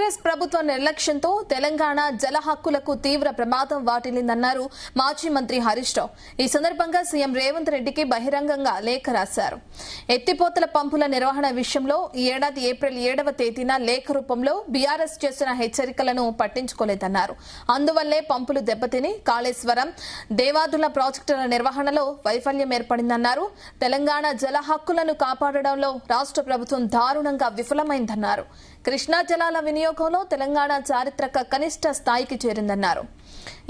కాంగ్రెస్ ప్రభుత్వ నిర్లక్ష్యంతో తెలంగాణ జల హక్కులకు తీవ్ర ప్రమాదం వాటిల్లిందన్నారు మాజీ మంత్రి హరీష్ రావు. ఈ సందర్భంగా సీఎం రేవంత్ రెడ్డికి బహిరంగంగా లేఖ రాశారు. ఎత్తిపోతల పంపుల నిర్వహణ విషయంలో ఈ ఏడాది ఏప్రిల్ 7వ తేదీన లేఖ రూపంలో బీఆర్ఎస్ చేసిన హెచ్చరికలను పట్టించుకోలేదన్నారు. అందువల్లే పంపులు దెబ్బతిని కాళేశ్వరం, దేవాదుల ప్రాజెక్టుల నిర్వహణలో వైఫల్యం ఏర్పడిందన్నారు. తెలంగాణ జల హక్కులను కాపాడడంలో రాష్ట్ర ప్రభుత్వం దారుణంగా విఫలమైందన్నారు. కృష్ణా జలాల వినియోగంలో తెలంగాణ చారిత్రక కనిష్ట స్థాయికి చేరిందన్నారు.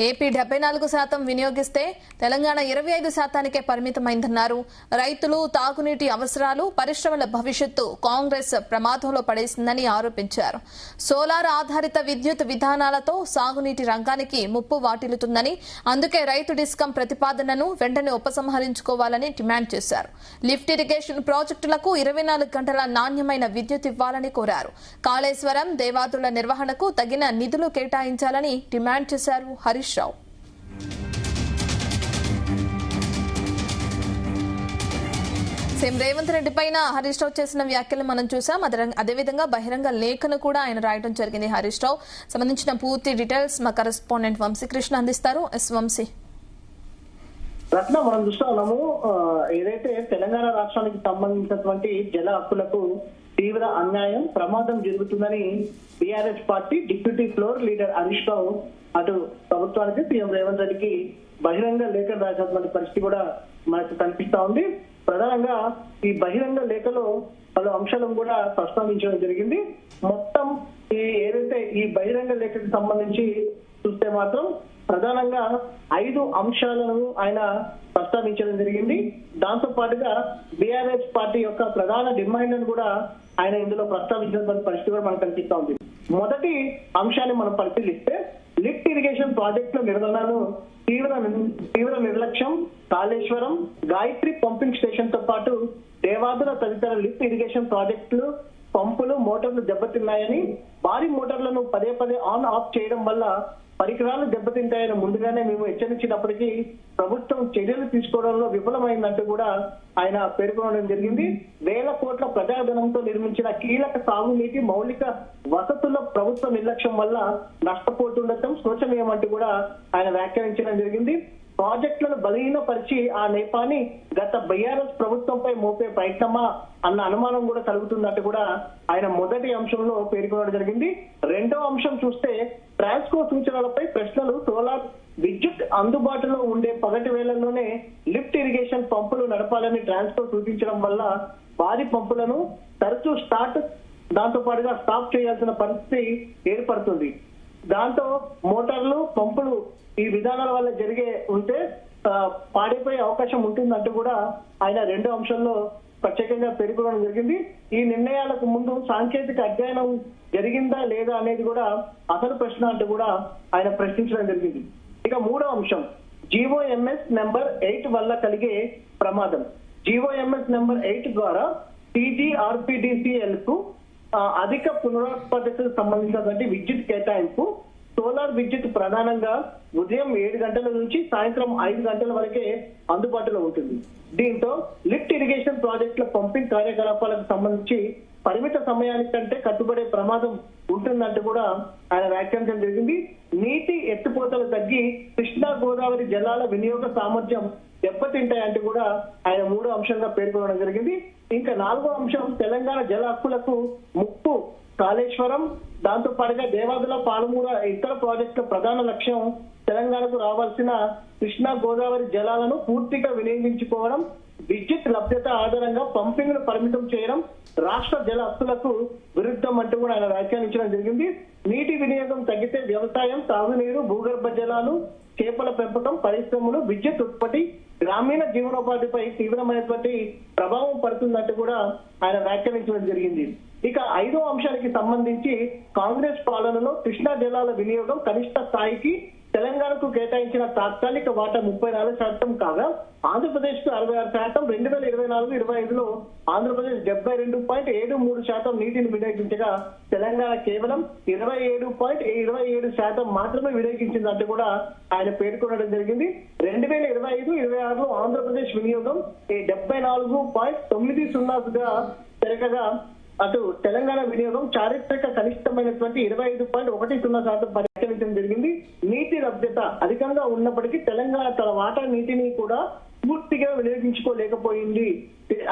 ఏపీ 74% వినియోగిస్తే తెలంగాణ 25%కే పరిమితమైందన్నారు. రైతులు, తాగునీటి అవసరాలు, పరిశ్రమల భవిష్యత్తు కాంగ్రెస్ ప్రమాదంలో పడేసిందని ఆరోపించారు. సోలార్ ఆధారిత విద్యుత్ విధానాలతో సాగునీటి రంగానికి ముప్పు వాటిల్లుతుందని, అందుకే రైతు డిస్కం ప్రతిపాదనను వెంటనే ఉపసంహరించుకోవాలని డిమాండ్ చేశారు. లిఫ్ట్ ఇరిగేషన్ ప్రాజెక్టులకు 24 గంటల నాణ్యమైన విద్యుత్ ఇవ్వాలని కోరారు. కాళేశ్వరం, దేవాదుల నిర్వహణకు తగిన నిధులు కేటాయించాలని డిమాండ్ చేశారు హరీష్ రావు. సీఎం రేవంత్ రెడ్డి పైన హరీష్ రావు చేసిన వ్యాఖ్యలు మనం చూసాం. అదేవిధంగా బహిరంగ లేఖను కూడా ఆయన రాయడం జరిగింది. హరీష్ రావు సంబంధించిన పూర్తి డీటెయిల్స్ మా కరెస్పాండెంట్ వంశీకృష్ణ అందిస్తారు. ఎస్ వంశీ. రత్న, మనం చూస్తా ఉన్నాము, ఏదైతే తెలంగాణ రాష్ట్రానికి సంబంధించినటువంటి జల హక్కులకు తీవ్ర అన్యాయం, ప్రమాదం జరుగుతుందని BRS party deputy floor leader Harish Rao అటు ప్రభుత్వానికి, సీఎం రేవంత్ రెడ్డికి బహిరంగ లేఖ రాసినటువంటి పరిస్థితి కూడా మనకు కనిపిస్తా ఉంది. ప్రధానంగా ఈ బహిరంగ లేఖలో పలు అంశాలను కూడా ప్రస్తావించడం జరిగింది. మొత్తం ఏదైతే ఈ బహిరంగ లేఖకు సంబంధించి చూస్తే మాత్రం ప్రధానంగా 5 అంశాలను ఆయన ప్రస్తావించడం జరిగింది. దాంతో పాటుగా బీఆర్ఎస్ పార్టీ యొక్క ప్రధాన డిమాండ్లను కూడా ఆయన ఇందులో ప్రస్తావించిన పరిస్థితి కూడా మనకు కనిపిస్తా ఉంది. మొదటి అంశాన్ని మనం పరిశీలిస్తే లిఫ్ట్ ఇరిగేషన్ ప్రాజెక్టుల నిర్వహణను తీవ్ర నిర్లక్ష్యం, కాళేశ్వరం, గాయత్రి పంపింగ్ స్టేషన్ తో పాటు దేవాదుల తదితర లిఫ్ట్ ఇరిగేషన్ ప్రాజెక్టులు, పంపులు, మోటార్లు దెబ్బతిన్నాయని, భారీ మోటార్లను పదే పదే ఆన్ ఆఫ్ చేయడం వల్ల పరికరాలు దెబ్బతింటాయని ముందుగానే మేము హెచ్చరించినప్పటికీ ప్రభుత్వం చర్యలు తీసుకోవడంలో విఫలమైందంటూ కూడా ఆయన పేర్కొనడం జరిగింది. వేల కోట్ల ప్రజాధనంతో నిర్మించిన కీలక సాగునీటి మౌలిక వసతుల ప్రభుత్వ నిర్లక్ష్యం వల్ల నష్టపోతుండటం శోచనీయమంటూ కూడా ఆయన వ్యాఖ్యానించడం జరిగింది. ప్రాజెక్టులను బలహీనపరిచి ఆ నేపాన్ని గత బీఆర్ఎస్ ప్రభుత్వంపై మోపే ప్రయత్నమా అన్న అనుమానం కూడా కలుగుతున్నట్టు కూడా ఆయన మొదటి అంశంలో పేర్కొనడం జరిగింది. రెండో అంశం చూస్తే ట్రాన్స్కో సూచనలపై ప్రశ్నలు. సోలార్ విద్యుత్ అందుబాటులో ఉండే పగటి వేళల్లోనే లిఫ్ట్ ఇరిగేషన్ పంపులు నడపాలని ట్రాన్స్కో సూచించడం వల్ల భారీ పంపులను తరచూ దాంతో పాటుగా స్టాప్ చేయాల్సిన పరిస్థితి ఏర్పడుతుంది. దాంతో మోటార్లు, పంపులు ఈ విధానాల వల్ల జరిగే ఉంటే పాడైపోయే అవకాశం ఉంటుందంటూ కూడా ఆయన రెండో అంశంలో ప్రత్యేకంగా పేర్కొనడం జరిగింది. ఈ నిర్ణయాలకు ముందు సాంకేతిక అధ్యయనం జరిగిందా లేదా అనేది కూడా అసలు ప్రశ్న అంటూ కూడా ఆయన ప్రశ్నించడం జరిగింది. ఇక మూడో అంశం జీవోఎంఎస్ నెంబర్ 8 వల్ల కలిగే ప్రమాదం. జీవోఎంఎస్ నెంబర్ 8 ద్వారా టీజీఆర్పీడీసీఎల్ కు అధిక పునరుత్పత్తికి సంబంధించినటువంటి విద్యుత్ కేటాయింపు, సోలార్ విద్యుత్ ప్రధానంగా ఉదయం 7 గంటల నుంచి సాయంత్రం 5 గంటల వరకే అందుబాటులో ఉంటుంది. దీంతో లిఫ్ట్ ఇరిగేషన్ ప్రాజెక్టుల పంపింగ్ కార్యకలాపాలకు సంబంధించి పరిమిత సమయానికంటే కట్టుబడే ప్రమాదం ఉంటుందంటూ కూడా ఆయన వ్యాఖ్యానించడం జరిగింది. నీటి ఎత్తిపోతలు తగ్గి కృష్ణా గోదావరి జలాల వినియోగ సామర్థ్యం దెబ్బతింటాయంటూ కూడా ఆయన మూడో అంశంగా పేర్కొనడం జరిగింది. ఇంకా నాలుగో అంశం తెలంగాణ జల హక్కులకు ముప్పు, కాళేశ్వరం, దాంతో పాటుగా దేవాదుల, పాలమూర ఇతర ప్రాజెక్టుల ప్రధాన లక్ష్యం తెలంగాణకు రావాల్సిన కృష్ణా గోదావరి జలాలను పూర్తిగా వినియోగించుకోవడం, విద్యుత్ లభ్యత ఆధారంగా పంపింగ్ ను పరిమితం చేయడం రాష్ట్ర జల హక్కులకు విరుద్ధం అంటూ కూడా ఆయన వ్యాఖ్యానించడం జరిగింది. నీటి వినియోగం తగ్గితే వ్యవసాయం, తాగునీరు, భూగర్భ జలాలు, చేపల పెంపకం, పరిశ్రమలు, విద్యుత్ ఉత్పత్తి, గ్రామీణ జీవనోపాధిపై తీవ్రమైనటువంటి ప్రభావం పడుతుందంటూ కూడా ఆయన వ్యాఖ్యానించడం జరిగింది. ఇక ఐదో అంశానికి సంబంధించి కాంగ్రెస్ పాలనలో కృష్ణా జలాల వినియోగం కనిష్ట స్థాయికి తెలంగాణకు కేటాయించిన తాత్కాలిక వాటా 34% కాగా ఆంధ్రప్రదేశ్ కు 66%. 2024-25లో ఆంధ్రప్రదేశ్ 72.73% నీటిని వినియోగించగా తెలంగాణ కేవలం 27.27% మాత్రమే వినియోగించిందంటూ కూడా ఆయన పేర్కొనడం జరిగింది. 2025-26లో ఆంధ్రప్రదేశ్ వినియోగం 74.90గా పెరగగా అటు తెలంగాణ వినియోగం చారిత్రక కనిష్టమైనటువంటి 25.10% పరిష్కరించడం జరిగింది. నీటి లభ్యత అధికంగా ఉన్నప్పటికీ తెలంగాణ తన వాటా నీటిని కూడా పూర్తిగా వినియోగించుకోలేకపోయింది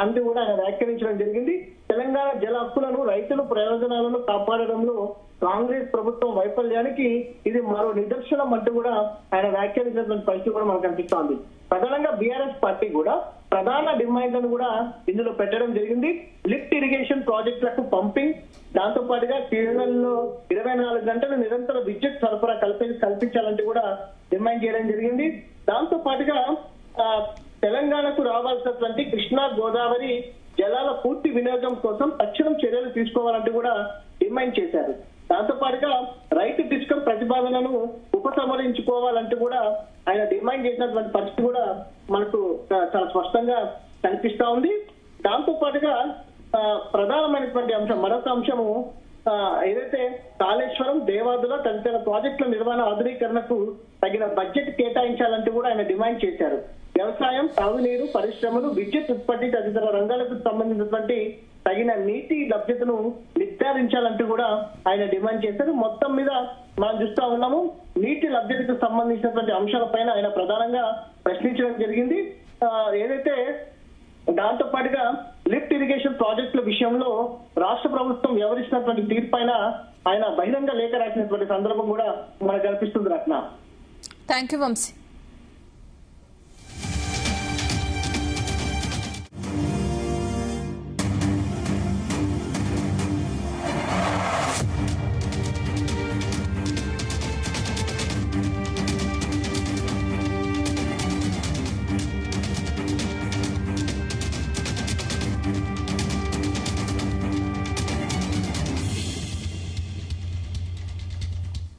అంటూ కూడా ఆయన వ్యాఖ్యానించడం జరిగింది. తెలంగాణ జల హక్కులను, రైతుల ప్రయోజనాలను కాపాడడంలో కాంగ్రెస్ ప్రభుత్వం వైఫల్యానికి ఇది మరో నిదర్శనం అంటూ కూడా ఆయన వ్యాఖ్యానించినటువంటి పరిస్థితి కూడా మనకు కనిపిస్తోంది. ప్రధానంగా బీఆర్ఎస్ పార్టీ కూడా ప్రధాన డిమాండ్లను కూడా ఇందులో పెట్టడం జరిగింది. లిఫ్ట్ ఇరిగేషన్ ప్రాజెక్టులకు పంపింగ్, దాంతో పాటుగా కేరళలో 24 గంటలు నిరంతర విద్యుత్ సరఫరా కల్పించాలంటూ కూడా డిమాండ్ చేయడం జరిగింది. దాంతో పాటుగా తెలంగాణకు రావాల్సినటువంటి కృష్ణా, గోదావరి జలాల పూర్తి వినియోగం కోసం తక్షణం చర్యలు తీసుకోవాలంటూ కూడా డిమాండ్ చేశారు. దాంతో పాటుగా రైతు డిస్కం ప్రతిపాదనను ఉపసంహరించుకోవాలంటూ కూడా ఆయన డిమాండ్ చేసినటువంటి పరిస్థితి కూడా మనకు చాలా స్పష్టంగా కనిపిస్తా ఉంది. దాంతో పాటుగా ప్రధానమైనటువంటి అంశం, మరొక అంశము ఏదైతే కాళేశ్వరం, దేవాదుల తదితర ప్రాజెక్టుల నిర్వహణ ఆధునీకరణకు తగిన బడ్జెట్ కేటాయించాలంటూ కూడా ఆయన డిమాండ్ చేశారు. వ్యవసాయం, తాగునీరు, పరిశ్రమలు, విద్యుత్ ఉత్పత్తి తదితర రంగాలకు సంబంధించినటువంటి తగిన నీటి లభ్యతను నిర్ధారించాలంటూ కూడా ఆయన డిమాండ్ చేశారు. మొత్తం మీద మనం చూస్తా ఉన్నాము, నీటి లభ్యతకు సంబంధించినటువంటి అంశాలపైన ఆయన ప్రధానంగా ప్రశ్నించడం జరిగింది. ఏదైతే దాంతో పాటుగా లిఫ్ట్ ఇరిగేషన్ ప్రాజెక్టుల విషయంలో రాష్ట్ర ప్రభుత్వం వ్యవహరిస్తున్నటువంటి తీర్పైన ఆయన బహిరంగ లేఖ రాసినటువంటి సందర్భం కూడా మనకు కనిపిస్తుంది. రత్న, థ్యాంక్ యూ వంశీ.